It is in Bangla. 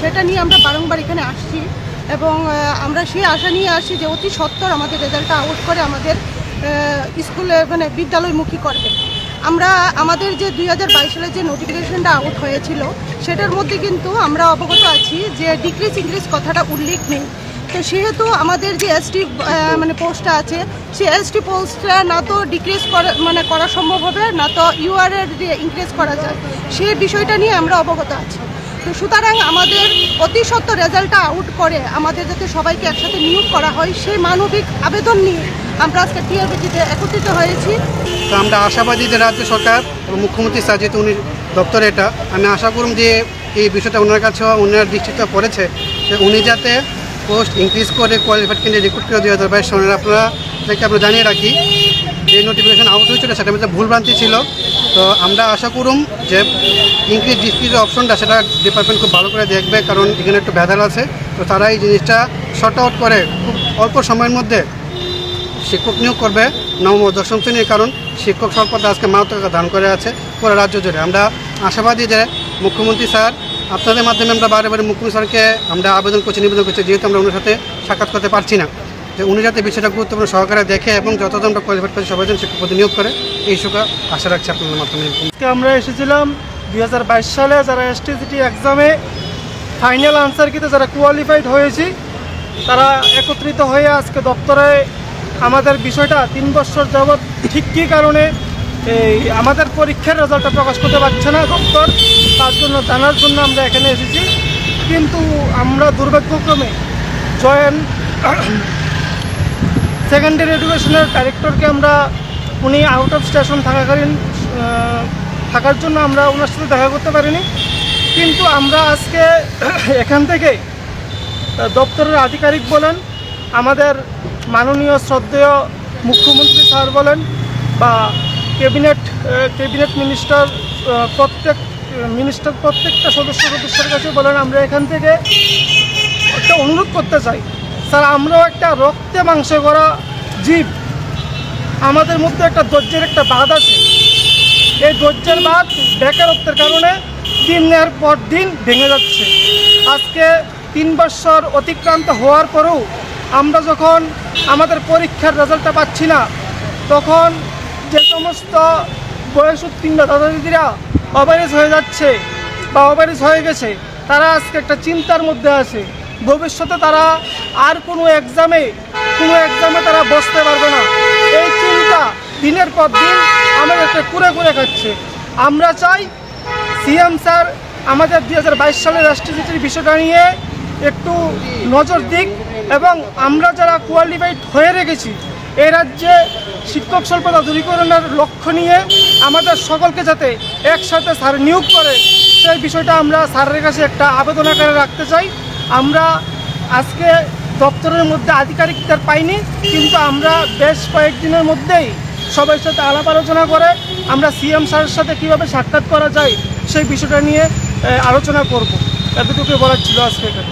সেটা নিয়ে আমরা বারংবার এখানে আসছি এবং আমরা সেই আশা নিয়ে আসি যে অতি সত্বর আমাদের রেজাল্টটা আউট করে আমাদের স্কুলে মানে বিদ্যালয়মুখী করবে। আমরা আমাদের যে 2022 সালে যে নোটিফিকেশনটা আউট হয়েছিল সেটার মধ্যে কিন্তু আমরা অবগত আছি যে ডিক্রিজ ইনক্রিজ কথাটা উল্লেখ নেই। তো সেহেতু আমাদের যে এসটি মানে পোস্টটা আছে সেই এসটি পোস্টটা না তো ডিক্রিজ করা সম্ভব হবে, না তো ইউআরের ইনক্রিজ করা যায়, সেই বিষয়টা নিয়ে আমরা অবগত আছি। তো সুতরাং আমাদের অতি সত্বর রেজাল্টটা আউট করে আমাদের যাতে সবাইকে একসাথে নিয়োগ করা হয় সেই মানবিক আবেদন নিয়ে আমরা আজকে টিআরবিটিতে একত্রিত হয়েছি। তো আমরা আশাবাদী যে রাজ্য সরকার এবং মুখ্যমন্ত্রী স্যার যেহেতু উনি দপ্তরে এটা, আমি আশা করুন যে এই বিষয়টা ওনার কাছে ওনার দৃষ্টিতে পড়েছে যে উনি যাতে পোস্ট ইনক্রিজ করে কোয়ালিফাইড ক্যান্ডিডেট রিক্রুট করে 2022 সালের আপনারা জানিয়ে রাখি যে নোটিফিকেশন আউট হয়েছিল সেটার মধ্যে ভুলভ্রান্তি ছিল। তো আমরা আশা করুন যে ইনক্রিজ ডিক্রিজ অপশনটা সেটা ডিপার্টমেন্ট খুব ভালো করে দেখবে, কারণ এখানে একটু ভেজাল আছে। তো তারা এই জিনিসটা শর্ট আউট করে খুব অল্প সময়ের মধ্যে শিক্ষক নিয়োগ করবে নবম ও দশম শ্রেণীর, কারণ শিক্ষক স্বল্পতা আজকে মারাত্মক ধারণ করে আছে পুরো রাজ্য জুড়ে। আমরা আশাবাদী যে মুখ্যমন্ত্রী স্যার আপনাদের মাধ্যমে আমরা বারে বারে মুখ্যমন্ত্রী স্যারকে আমরা নিবেদন করছি যেহেতু আমরা ওনার সাথে সাক্ষাৎ করতে পারছি না, যে উনি যাতে বিষয়টা গুরুত্বপূর্ণ সহকারে দেখে এবং যতজন আমরা কোয়ালিফাইড করে সবাই শিক্ষক পদে নিয়োগ করে এই সুখা আশা রাখছি আপনাদের মাধ্যমে। আমরা এসেছিলাম 2022 সালে যারা এসটিজিটি এক্সামে ফাইনাল আনসার কিতে যারা কোয়ালিফাইড হয়েছি তারা একত্রিত হয়ে আজকে দপ্তরে আমাদের বিষয়টা 3 বছর যাবৎ ঠিক কী কারণে এই আমাদের পরীক্ষার রেজাল্টটা প্রকাশ করতে পারছে না দপ্তর, তার জন্য জানার জন্য আমরা এখানে এসেছি। কিন্তু আমরা দুর্ভাগ্যক্রমে জয়েন্ট সেকেন্ডারি এডুকেশনের ডাইরেক্টরকে আমরা উনি আউট অফ স্টেশন থাকার জন্য আমরা ওনার সাথে দেখা করতে পারিনি। কিন্তু আমরা আজকে এখান থেকে দপ্তরের আধিকারিক বলেন, আমাদের মাননীয় শ্রদ্ধেয় মুখ্যমন্ত্রী স্যার বলেন বা ক্যাবিনেট প্রত্যেকটা সদস্যের কাছে বলেন, আমরা এখান থেকে একটা অনুরোধ করতে চাই স্যার, আমরাও একটা রক্তে মাংসে করা জীব, আমাদের মধ্যে একটা ধৈর্যের একটা বাঁধ আছে। এই ধৈর্যের বাঁধ বেকারত্বের কারণে দিনের পর দিন ভেঙে যাচ্ছে। আজকে 3 বছর অতিক্রান্ত হওয়ার পরেও আমরা যখন আমাদের পরীক্ষার রেজাল্টটা পাচ্ছি না, তখন যে সমস্ত বয়স উত্তীর্ণ দাদা দিদিরা ওভারেজ হয়ে যাচ্ছে বা ওভারেজ হয়ে গেছে, তারা আজকে একটা চিন্তার মধ্যে আছে। ভবিষ্যতে তারা আর কোনো এক্সামে তারা বসতে পারবে না, এই চিন্তা দিনের পর দিন আমাদেরকে কুরে খাচ্ছে। আমরা চাই সিএম স্যার আমাদের 2022 সালের এসটিজিটির বিষয়টা নিয়ে একটু নজর দিক এবং আমরা যারা কোয়ালিফাইড হয়ে রেখেছি এই রাজ্যে শিক্ষক স্বল্পতা দূরীকরণের লক্ষ্য নিয়ে আমাদের সকলকে যাতে একসাথে স্যার নিয়োগ করে সেই বিষয়টা আমরা স্যারের কাছে একটা আবেদন আকারে রাখতে চাই। আমরা আজকে দপ্তরের মধ্যে আধিকারিকদের পাইনি, কিন্তু আমরা বেশ কয়েকদিনের মধ্যেই সবার সাথে আলাপ আলোচনা করে আমরা সিএম স্যারের সাথে কীভাবে সাক্ষাৎ করা যায় সেই বিষয়টা নিয়ে আলোচনা করব। এতটুকু বলার ছিল আজকে এখানে।